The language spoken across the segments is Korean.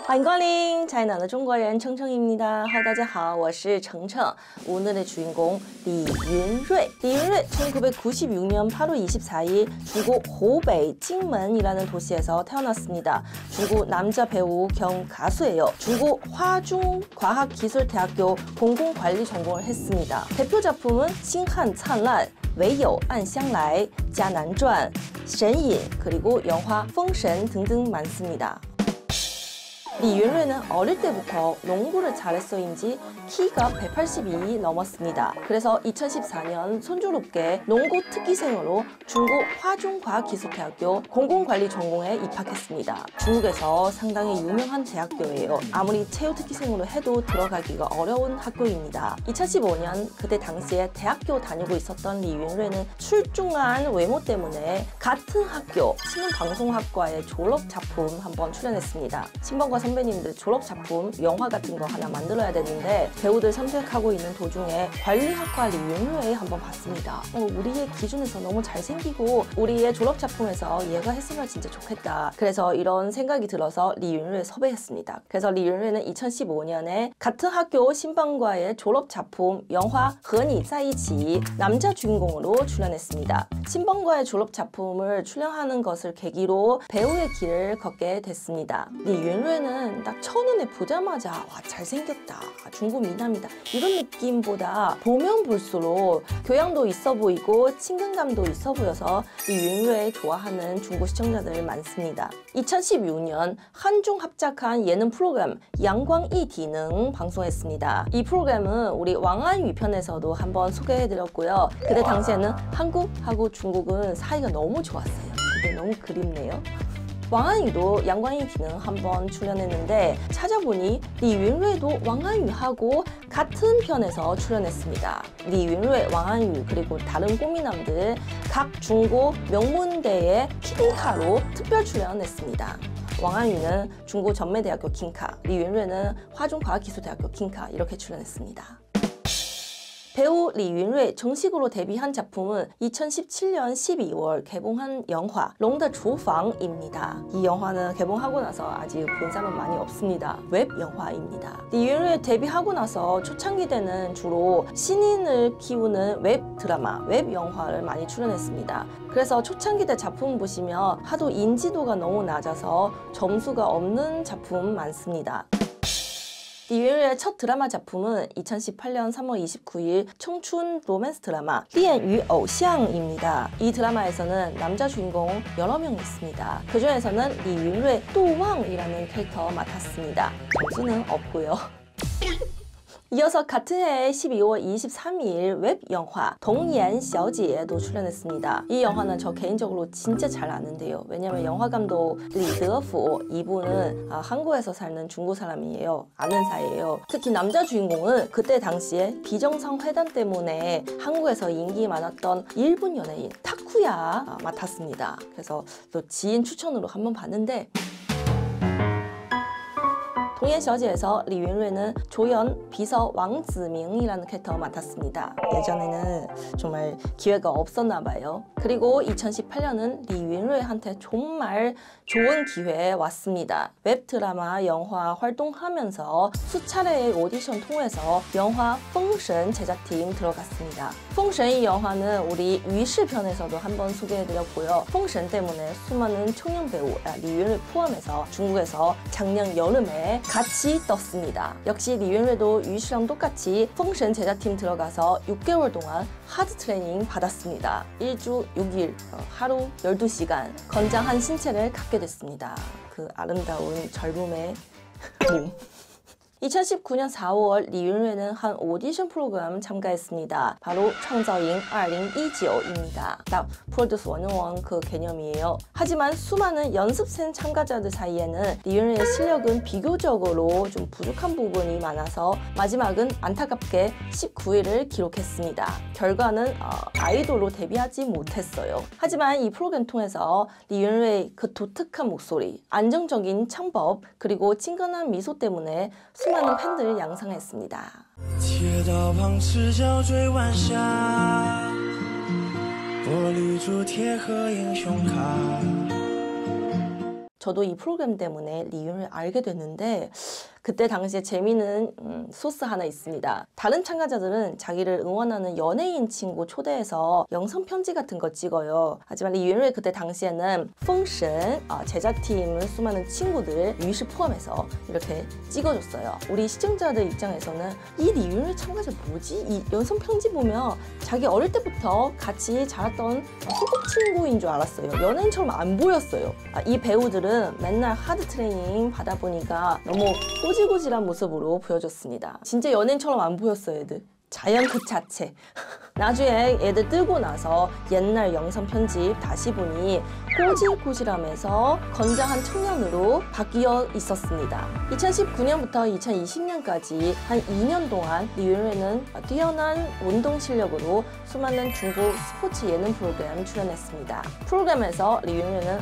欢迎光临 China的中国人程程입니다. Hello, 大家好，我是程程. 오늘의 주인공 리윤루이. 리윤루이 1996년 8월 24일 중국 호베이 징먼이라는 도시에서 태어났습니다. 중국 남자 배우 겸 가수예요. 중국 화중과학기술대학교 공공관리 전공을 했습니다. 대표 작품은 싱한灿烂, 唯有暗香来, 迦南传, 神隐, 그리고 영화 封神 등등 많습니다. 리윤루이는 어릴 때부터 농구를 잘했어인지 키가 182 넘었습니다. 그래서 2014년 순조롭게 농구 특기생으로 중국 화중과학기술대학교 공공관리 전공에 입학했습니다. 중국에서 상당히 유명한 대학교예요. 아무리 체육 특기생으로 해도 들어가기가 어려운 학교입니다. 2015년 그때 당시에 대학교 다니고 있었던 리윤루이는 출중한 외모 때문에 같은 학교 신문방송학과의 졸업작품 한번 출연했습니다. 신방과 선배님들 졸업작품, 영화 같은 거 하나 만들어야 되는데 배우들 선택하고 있는 도중에 관리학과 리윤루이 한번 봤습니다. 우리의 기준에서 너무 잘생기고 우리의 졸업작품에서 얘가 했으면 진짜 좋겠다. 그래서 이런 생각이 들어서 리윤루이 섭외했습니다. 그래서 리윤루이는 2015년에 같은 학교 신방과의 졸업작품 영화 和你在一起 남자 주인공으로 출연했습니다. 신방과의 졸업작품을 출연하는 것을 계기로 배우의 길을 걷게 됐습니다. 리윤루이는 딱 첫눈에 보자마자 와 잘생겼다, 중국 미남이다 이런 느낌보다 보면 볼수록 교양도 있어 보이고 친근감도 있어 보여서 리윤루이 좋아하는 중국 시청자들 많습니다. 2016년 한중 합작한 예능 프로그램 양광이디능 방송했습니다. 이 프로그램은 우리 왕안위 편에서도 한번 소개해드렸고요. 그때 당시에는 한국하고 중국은 사이가 너무 좋았어요. 근데 너무 그립네요. 왕안위도 양광이디능 한번 출연했는데 찾아보니 리윤루이도 왕안위하고 같은 편에서 출연했습니다. 리윤루이, 왕안위 그리고 다른 꽃미남들 각 중고 명문대의 킹카로 특별 출연했습니다. 왕안위는 중국 전매대학교 킹카, 리윤루이는 화중과학기술대학교 킹카 이렇게 출연했습니다. 배우 리윤루이 정식으로 데뷔한 작품은 2017년 12월 개봉한 영화 롱더厨房입니다. 이 영화는 개봉하고 나서 아직 본 사람은 많이 없습니다. 웹 영화입니다. 리윤루이 데뷔하고 나서 초창기 때는 주로 신인을 키우는 웹 드라마, 웹 영화를 많이 출연했습니다. 그래서 초창기 때 작품 보시면 하도 인지도가 너무 낮아서 점수가 없는 작품 많습니다. 리윤루이의 첫 드라마 작품은 2018년 3월 29일 청춘 로맨스 드라마 恋与偶像입니다. 이 드라마에서는 남자 주인공 여러 명 있습니다. 그 중에서는 리윤루이杜旺이라는 캐릭터 맡았습니다. 점수는 없고요. 이어서 같은 해 12월 23일 웹 영화 동연小姐도 출연했습니다. 이 영화는 저 개인적으로 진짜 잘 아는데요. 왜냐면 영화 감독 리더프 이분은 한국에서 사는 중국 사람이에요. 아는 사이예요. 특히 남자 주인공은 그때 당시에 비정상 회담 때문에 한국에서 인기 많았던 일본 연예인 타쿠야 맡았습니다. 그래서 또 지인 추천으로 한번 봤는데 동연小姐에서 리윤루이는 조연 비서 왕즈밍이라는 캐릭터 맡았습니다. 예전에는 정말 기회가 없었나 봐요. 그리고 2018년은 리윤루이한테 정말 좋은 기회에 왔습니다. 웹드라마, 영화 활동하면서 수차례의 오디션 통해서 영화 封神 제작팀 들어갔습니다. 封神 이 영화는 우리 위시 편에서도 한번 소개해드렸고요. 封神 때문에 수많은 청년 배우 리윤루이 포함해서 중국에서 작년 여름에 같이 떴습니다. 역시 리윤루이도 위시랑 똑같이 封神 제작팀 들어가서 6개월 동안 하드 트레이닝 받았습니다. 1주 6일, 하루 12시간 건장한 신체를 갖게 됐습니다. 그 아름다운 젊음의 몸. 2019년 4월 리윤루이는 한 오디션 프로그램 참가했습니다. 바로 创造营 2019입니다. 딱 프로듀스 101 그 개념이에요. 하지만 수많은 연습생 참가자들 사이에는 리윤루이의 실력은 비교적으로 좀 부족한 부분이 많아서 마지막은 안타깝게 19위를 기록했습니다. 결과는 아이돌로 데뷔하지 못했어요. 하지만 이 프로그램 통해서 리윤루이의 그 독특한 목소리, 안정적인 창법, 그리고 친근한 미소 때문에 수많은 팬들을 양성했습니다. 街道旁赤脚追晚霞，玻璃珠贴和英雄卡。 저도 이 프로그램 때문에 리윤을 알게 됐는데 그때 당시에 재미있는 소스 하나 있습니다. 다른 참가자들은 자기를 응원하는 연예인 친구 초대해서 영상 편지 같은 거 찍어요. 하지만 리윤을 그때 당시에는 펑션 제작팀 수많은 친구들 유시 포함해서 이렇게 찍어줬어요. 우리 시청자들 입장에서는 이 리윤을 참가자 뭐지? 이 영상 편지 보면 자기 어릴 때부터 같이 자랐던 소꿉친구인 줄 알았어요. 연예인처럼 안 보였어요. 이 배우들은 맨날 하드 트레이닝 받아보니까 너무 꼬질꼬질한 모습으로 보여줬습니다. 진짜 연예인처럼 안 보였어요, 애들. 자연 그 자체. 나중에 애들 뜨고 나서 옛날 영상 편집 다시 보니 꼬질꼬질하면서 건장한 청년으로 바뀌어 있었습니다. 2019년부터 2020년까지 한 2년 동안 리윤회는 뛰어난 운동 실력으로 수많은 중국 스포츠 예능 프로그램 출연했습니다. 프로그램에서 리윤회는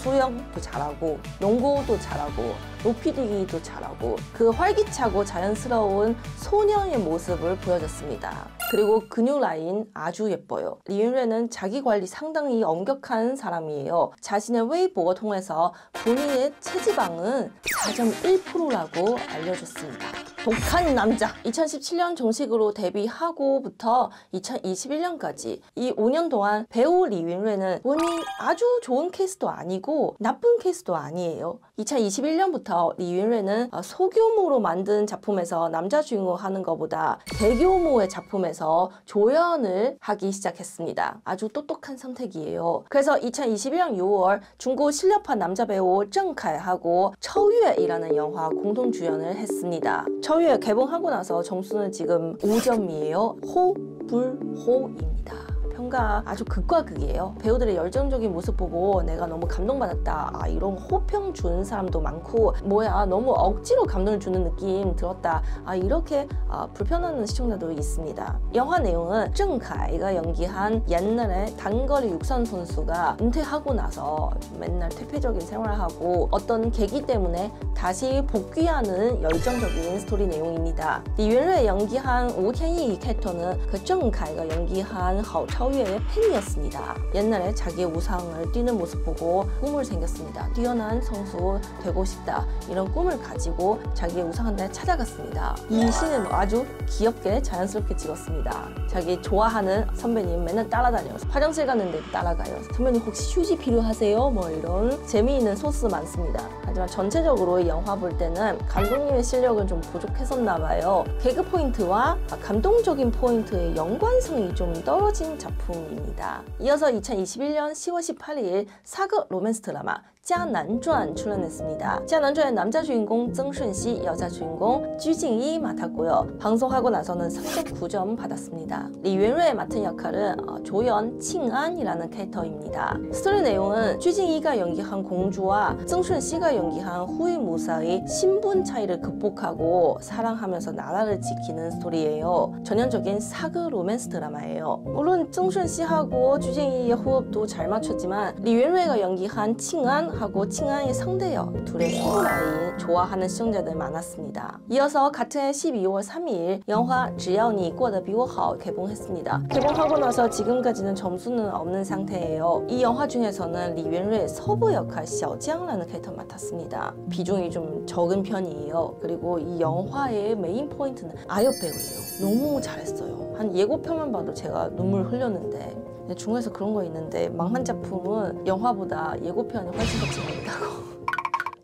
수영도 잘하고 농구도 잘하고 높이뛰기도 잘하고 그 활기차고 자연스러운 소년의 모습을 보여줬습니다. 그리고 근육 라인 아주 예뻐요. 리윤회는 자기 관리 상당히 엄격한 사람이에요. 자신의 웨이보를 통해서 본인의 체지방은 4.1%라고 알려줬습니다. 독한 남자! 2017년 정식으로 데뷔하고부터 2021년까지 이 5년 동안 배우 리윤회는 본인 아주 좋은 케이스도 아니고 나쁜 케이스도 아니에요. 2021년부터 리윤회는 소규모로 만든 작품에서 남자 주인공 하는 것보다 대규모의 작품에서 조연을 하기 시작했습니다. 아주 똑똑한 선택이에요. 그래서 2021년 6월 중국 실력파 남자 배우 정칼하고 처유이라는 영화 공동 주연을 했습니다. 처유이 개봉하고 나서 점수는 지금 5점이에요. 호불호입니다. 평가 아주 극과 극이에요. 배우들의 열정적인 모습 보고 내가 너무 감동받았다. 이런 호평 주는 사람도 많고 뭐야 너무 억지로 감동을 주는 느낌 들었다. 이렇게 불편해하는 시청자도 있습니다. 영화 내용은 정칼이가 연기한 옛날에 단거리 육상 선수가 은퇴하고 나서 맨날 퇴폐적인 생활을 하고 어떤 계기 때문에 다시 복귀하는 열정적인 스토리 내용입니다. 리윤회 연기한 오티엔이 캐릭터는 그 정칼이가 연기한 하오차오유의 팬이었습니다. 옛날에 자기의 우상을 뛰는 모습 보고 꿈을 생겼습니다. 뛰어난 선수 되고 싶다. 이런 꿈을 가지고 자기의 우상한테 찾아갔습니다. 이 씬을 아주 귀엽게 자연스럽게 찍었습니다. 자기 좋아하는 선배님 맨날 따라다녀요. 화장실 갔는데 따라가요. 선배님 혹시 휴지 필요하세요? 뭐 이런 재미있는 소스 많습니다. 하지만 전체적으로 이 영화 볼 때는 감독님의 실력은 좀 부족했었나 봐요. 개그 포인트와 감동적인 포인트의 연관성이 좀 떨어진 작품입니다. 이어서 2021년 10월 18일 사극 로맨스 드라마 迦南传 출연했습니다. 迦南传남자 주인공曾舜熙, 여자 주인공 쥐징이 맡았고요. 방송하고 나서는 3.9점 받았습니다. 리윤회 맡은 역할은 조연 칭안이라는 캐릭터입니다. 스토리 내용은 쥐징이가 연기한 공주와曾舜熙가 연기한 후위무사의 신분 차이를 극복하고 사랑하면서 나라를 지키는 스토리예요. 전형적인 사극 로맨스 드라마예요. 물론曾舜熙하고 쥐징이의 호흡도 잘 맞췄지만 리윤회가 연기한 칭안 하고 칭안의 상대역 둘의 소구 라인 좋아하는 시청자들 많았습니다. 이어서 같은 해 12월 3일 영화 只要你过得比我好 개봉했습니다. 개봉하고 나서 지금까지는 점수는 없는 상태예요. 이 영화 중에서는 리윤회 서부 역할 xiaojiang라는 캐릭터 맡았습니다. 비중이 좀 적은 편이에요. 그리고 이 영화의 메인 포인트는 아역 배우예요. 너무 잘했어요. 한 예고편만 봐도 제가 눈물 흘렸는데 중국에서 그런 거 있는데 망한 작품은 영화보다 예고편이 훨씬 더 재밌다고.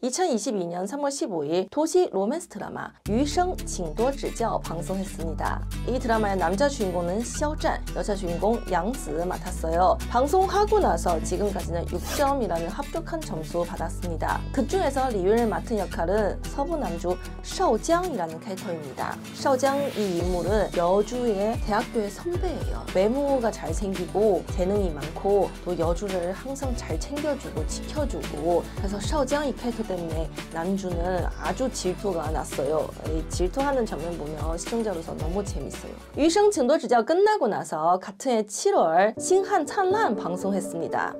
2022년 3월 15일 도시 로맨스 드라마 余生请多指教 방송했습니다. 이 드라마의 남자 주인공은 xiaozhan, 여자 주인공 양지 맡았어요. 방송하고 나서 지금까지는 6점이라는 합격한 점수 받았습니다. 그 중에서 리윤을 맡은 역할은 서부 남주 샤오江이라는 캐릭터입니다. 샤오江이 인물은 여주의 대학교의 선배예요. 외모가 잘생기고 재능이 많고 또 여주를 항상 잘 챙겨주고 지켜주고 그래서 샤오江이 캐릭터 때문에 남주는 아주 질투가 났어요. 이 질투하는 장면 보면 시청자로서 너무 재밌어요. 余生请多指教 끝나고 나서 같은 해 7월 싱한 찬란 방송했습니다.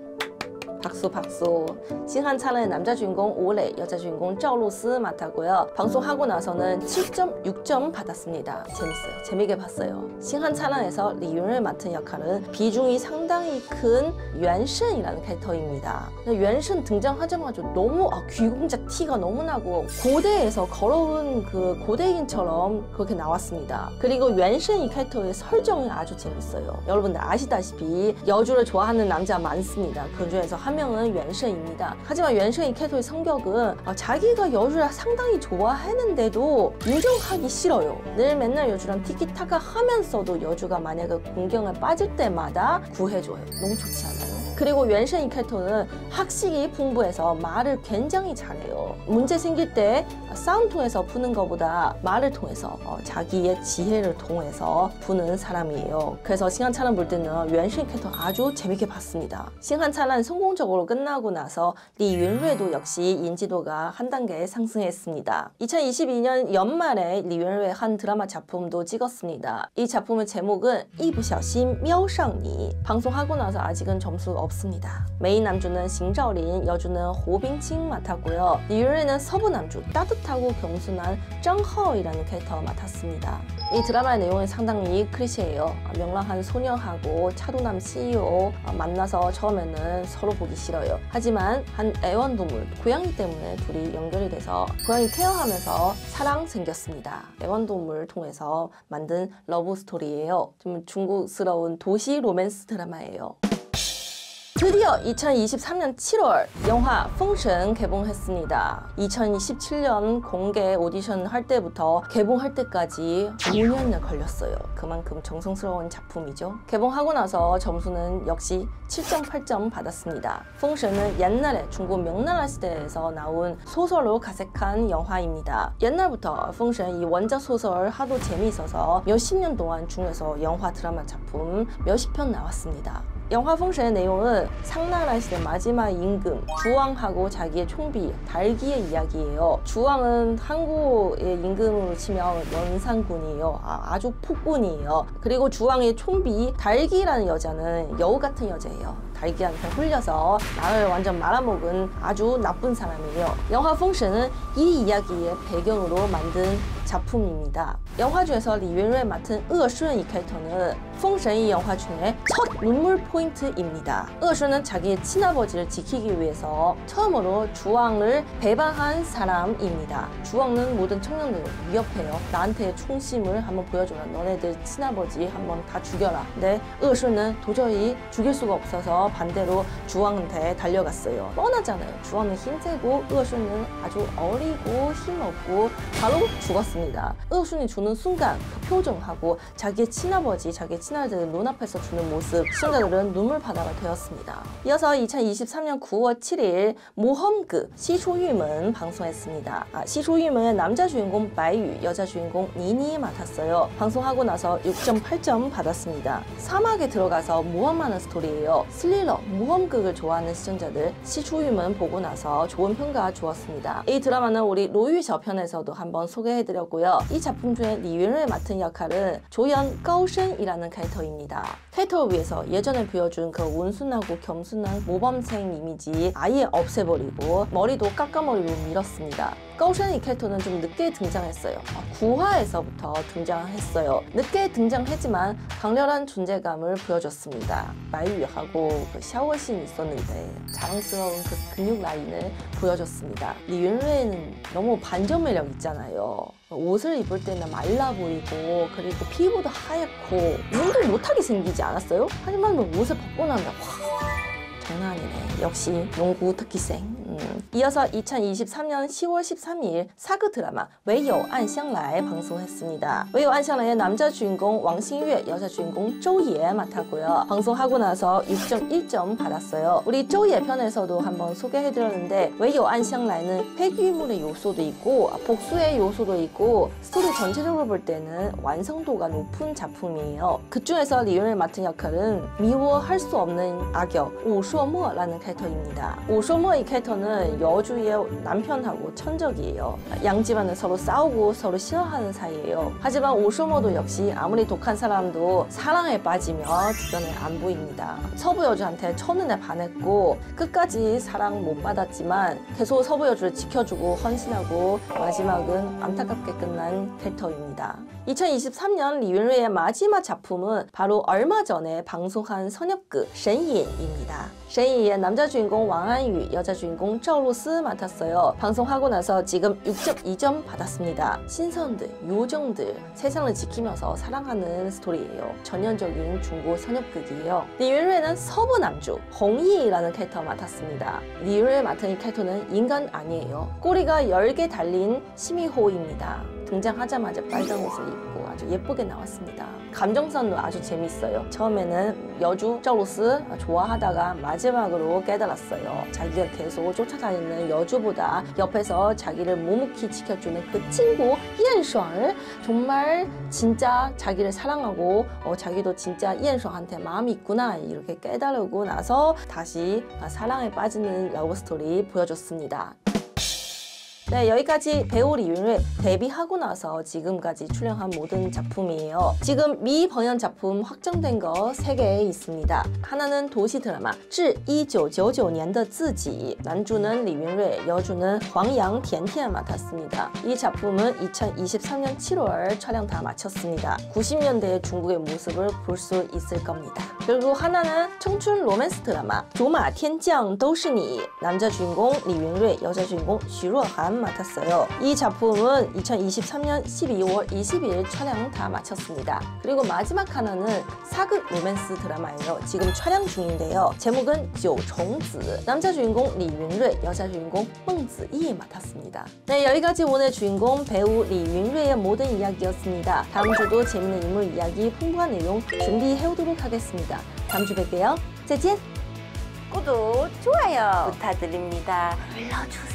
박수 박수. 싱한찬란의 남자 주인공 오레, 여자 주인공赵露思 맡았고요. 방송하고 나서는 7.6점 받았습니다. 재밌어요. 재미있게 봤어요. 싱한찬란에서 리윤을 맡은 역할은 비중이 상당히 큰 웬신이라는 캐릭터입니다. 웬신 등장하자마자 너무 귀공자 티가 너무 나고 고대에서 걸어온 그 고대인처럼 그렇게 나왔습니다. 그리고 웬신 이 캐릭터의 설정이 아주 재밌어요. 여러분들 아시다시피 여주를 좋아하는 남자 많습니다. 그 중에서 한 명은 웬신입니다. 하지만 웬신 이 캐릭터의 성격은 자기가 여주를 상당히 좋아했는데도 인정하기 싫어요. 늘 맨날 여주랑 티키타카 하면서도 여주가 만약에 공경에 빠질 때마다 구해줘요. 너무 좋지 않아요? 그리고 웬신 이 캐릭터는 학식이 풍부해서 말을 굉장히 잘해요. 문제 생길 때 싸움 통해서 푸는 것보다 말을 통해서 자기의 지혜를 통해서 푸는 사람이에요. 그래서 싱한찬란 볼 때는 웬신 캐릭터 아주 재밌게 봤습니다. 싱한찬란 성공적으로 끝나고 나서 리윤뢰도 역시 인지도가 한 단계 상승했습니다. 2022년 연말에 리윤뢰 한 드라마 작품도 찍었습니다. 이 작품의 제목은 이부셔신 묘상니. 방송하고 나서 아직은 점수 없습니다. 메인 남주는 싱자오린, 여주는 호빙칭 맡았고요. 리윤뢰는 서부 남주, 따뜻하고 겸손한 정허이라는 캐릭터 맡았습니다. 이 드라마의 내용은 상당히 클리셰예요. 명랑한 소녀하고 차도남 CEO 만나서 처음에는 서로 보기 싫어요. 하지만 한 애완동물, 고양이 때문에 둘이 연결이 돼서 고양이 케어하면서 사랑 생겼습니다. 애완동물을 통해서 만든 러브 스토리예요. 좀 중국스러운 도시 로맨스 드라마예요. 드디어 2023년 7월 영화封神 개봉했습니다. 2017년 공개 오디션 할 때부터 개봉할 때까지 5년이나 걸렸어요. 그만큼 정성스러운 작품이죠. 개봉하고 나서 점수는 역시 7.8점 받았습니다. 封神은 옛날에 중국 명나라 시대에서 나온 소설로 가색한 영화입니다. 옛날부터 封神 이 원작 소설 하도 재미있어서 몇십 년 동안 중국에서 영화 드라마 작품 몇십 편 나왔습니다. 영화 封神의 내용은 상나라 시대 마지막 임금 주왕하고 자기의 총비 달기의 이야기예요. 주왕은 한국의 임금으로 치면 연산군이에요. 아주 폭군이에요. 그리고 주왕의 총비 달기라는 여자는 여우 같은 여자예요. 달기한테 홀려서 나라를 완전 말아먹은 아주 나쁜 사람이에요. 영화 封神은 이 이야기의 배경으로 만든 작품입니다. 영화 중에서 리윤뢰 맡은 어순 이 캐릭터는 封神 이 영화 중에 첫 눈물 포인트입니다. 어순은 자기의 친아버지를 지키기 위해서 처음으로 주왕을 배반한 사람입니다. 주왕은 모든 청년들을 위협해요. 나한테 충심을 한번 보여줘라. 너네들 친아버지 한번 다 죽여라. 근데 어순은 도저히 죽일 수가 없어서 반대로 주왕한테 달려갔어요. 뻔하잖아요. 주왕은 힘세고 어순은 아주 어리고 힘없고 바로 죽었습니다. 어순이 주는 순간 그 표정하고 자기의 친아버지, 자기의 친아들 눈앞에서 주는 모습, 시청자들은 눈물바다가 되었습니다. 이어서 2023년 9월 7일 모험극 시초유문 방송했습니다. 시초유문의 남자 주인공 바이유, 여자 주인공 니니 맡았어요. 방송하고 나서 6.8점 받았습니다. 사막에 들어가서 모험하는 스토리예요. 스릴러, 모험극을 좋아하는 시청자들 시초유문 보고 나서 좋은 평가 주었습니다. 이 드라마는 우리 로유저 편에서도 한번 소개해드렸고 이 작품 중에 리윤을 맡은 역할은 조연 가오션이라는 캐릭터입니다. 캐릭터를 위해서 예전에 보여준 그 온순하고 겸손한 모범생 이미지 아예 없애버리고 머리도 깎아머리로 밀었습니다. 가오션 이 캐릭터는 좀 늦게 등장했어요. 9화에서부터 등장했어요. 늦게 등장했지만 강렬한 존재감을 보여줬습니다. 마이유하고 그 샤워씬이 있었는데 자랑스러운 그 근육 라인을 보여줬습니다. 리윤뢰는 너무 반전 매력 있잖아요. 옷을 입을 때는 말라 보이고 그리고 피부도 하얗고 운동 못하게 생기지 않았어요? 하지만 뭐 옷을 벗고 나면 장난 아니네. 역시 농구 특기생. 이어서 2023년 10월 13일 사그 드라마 唯有暗香来 방송했습니다. 唯有暗香来의 남자 주인공 왕신유에, 여자 주인공 조예 맡았고요. 방송하고 나서 6.1점 받았어요. 우리 조예 편에서도 한번 소개해드렸는데 唯有暗香来는 폐기물의 요소도 있고 복수의 요소도 있고 스토리 전체적으로 볼 때는 완성도가 높은 작품이에요. 그중에서 리윤을 맡은 역할은 미워할 수 없는 악역 우쇼모라는 캐릭터입니다. 우쇼모 이 캐릭터는 캐릭터는 여주의 남편하고 천적이에요. 양집안은 서로 싸우고 서로 싫어하는 사이예요. 하지만 오쇼모도 역시 아무리 독한 사람도 사랑에 빠지며 주변에 안 보입니다. 서부 여주한테 첫눈에 반했고 끝까지 사랑 못 받았지만 계속 서부 여주를 지켜주고 헌신하고 마지막은 안타깝게 끝난 캐릭터입니다. 2023년 리윈루의 마지막 작품은 바로 얼마 전에 방송한 선엽극 션인입니다. 션인의 남자 주인공 왕한유, 여자 주인공赵露思맡았어요. 방송하고 나서 지금 6.2점 받았습니다. 신선들, 요정들, 세상을 지키면서 사랑하는 스토리예요. 전형적인 중국 선엽극이에요. 리윈루에는 서부 남주 홍이라는 캐릭터 맡았습니다. 리윈루에 맡은 이 캐릭터는 인간 아니에요. 꼬리가 10개 달린 시미호입니다. 등장하자마자 빨간 옷을 입고 아주 예쁘게 나왔습니다. 감정선도 아주 재밌어요. 처음에는 여주赵露思좋아하다가 마지막으로 깨달았어요. 자기가 계속 쫓아다니는 여주보다 옆에서 자기를 묵묵히 지켜주는 그 친구 이엔슈를 정말 진짜 자기를 사랑하고 자기도 진짜 이엔슈한테 마음이 있구나 이렇게 깨달고 나서 다시 사랑에 빠지는 러브스토리 보여줬습니다. 네, 여기까지 배우 리윈루에 데뷔하고 나서 지금까지 출연한 모든 작품이에요. 지금 미번역 작품 확정된 거 3개 있습니다. 하나는 도시 드라마 致1999年的自己 남주는 리윈루에, 여주는 황양甜甜 맡았습니다. 이 작품은 2023년 7월 촬영 다 마쳤습니다. 90년대의 중국의 모습을 볼 수 있을 겁니다. 그리고 하나는 청춘 로맨스 드라마 竹马天将都是你 남자 주인공 리윈루에, 여자 주인공 슈루한 맡았어요. 이 작품은 2023년 12월 20일 촬영 다 마쳤습니다. 그리고 마지막 하나는 사극 로맨스 드라마예요. 지금 촬영 중인데요. 제목은 九重子 남자 주인공 리윈루에, 여자 주인공 멍즈이 맡았습니다. 네, 여기까지 오늘 주인공 배우 리윈루의 모든 이야기였습니다. 다음 주도 재밌는 인물 이야기, 풍부한 내용 준비해오도록 하겠습니다. 다음 주 뵐게요. 再见. 구독, 좋아요 부탁드립니다. 눌러주세요.